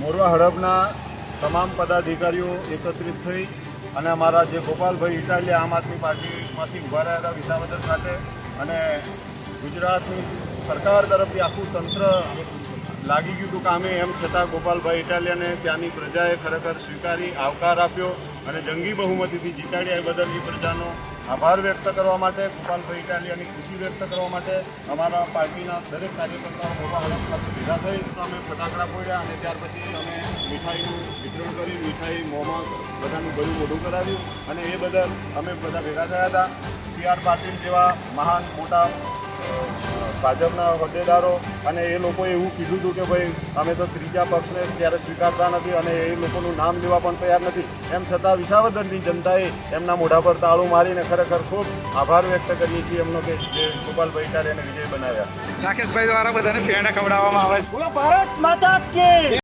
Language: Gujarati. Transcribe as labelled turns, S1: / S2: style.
S1: મોરવા હડપના તમામ પદાધિકારીઓ એકત્રિત થઈ અને અમારા જે ગોપાલભાઈ ઇટાલિયા આમ આદમી પાર્ટીમાંથી ઉભા રહ્યા હતા વિસાવદર ખાતે અને ગુજરાતની સરકાર તરફથી આખું તંત્ર લાગી ગયું હતું કામે, એમ છતાં ગોપાલભાઈ ઇટાલિયાને ત્યાંની પ્રજાએ ખરેખર સ્વીકારી આવકાર આપ્યો અને જંગી બહુમતીથી જીતાડ્યા. એ બદલ પ્રજાનો આભાર વ્યક્ત કરવા માટે, ગોપાલભાઈ ઇટાલિયાની ખુશી વ્યક્ત કરવા માટે અમારા પાર્ટીના દરેક કાર્યકર્તાઓ મોરવા હડપ ખાતે ભેગા થઈ. તો અમે ફટાકડા ફોડ્યા અને ત્યાર પછી અમે મીઠાઈનું વિતરણ કર્યું, મીઠાઈ મોંમાં બધાનું ગળું મોઢું કરાવ્યું અને એ બદલ અમે બધા ભેગા થયા હતા. CR પાટીલ જેવા મહાન મોટા ભાજપના હોદ્દેદારો અને એ લોકોએ એવું કીધું હતું કે ભાઈ અમે તો ત્રીજા પક્ષને ત્યારે સ્વીકારતા નથી અને એ લોકોનું નામ લેવા પણ તૈયાર નથી. એમ છતાં વિસાવદરની જનતાએ એમના મોઢા પર તાળું મારીને ખરેખર ખૂબ આભાર વ્યક્ત કરીએ છીએ એમનો કે જે ગોપાલભાઈ ઇટાલિયાને વિજય બનાવ્યા.
S2: રાકેશભાઈ દ્વારા બધાને પેંડા ખવડાવવામાં આવે છે.
S3: બોલો ભારત માતા કી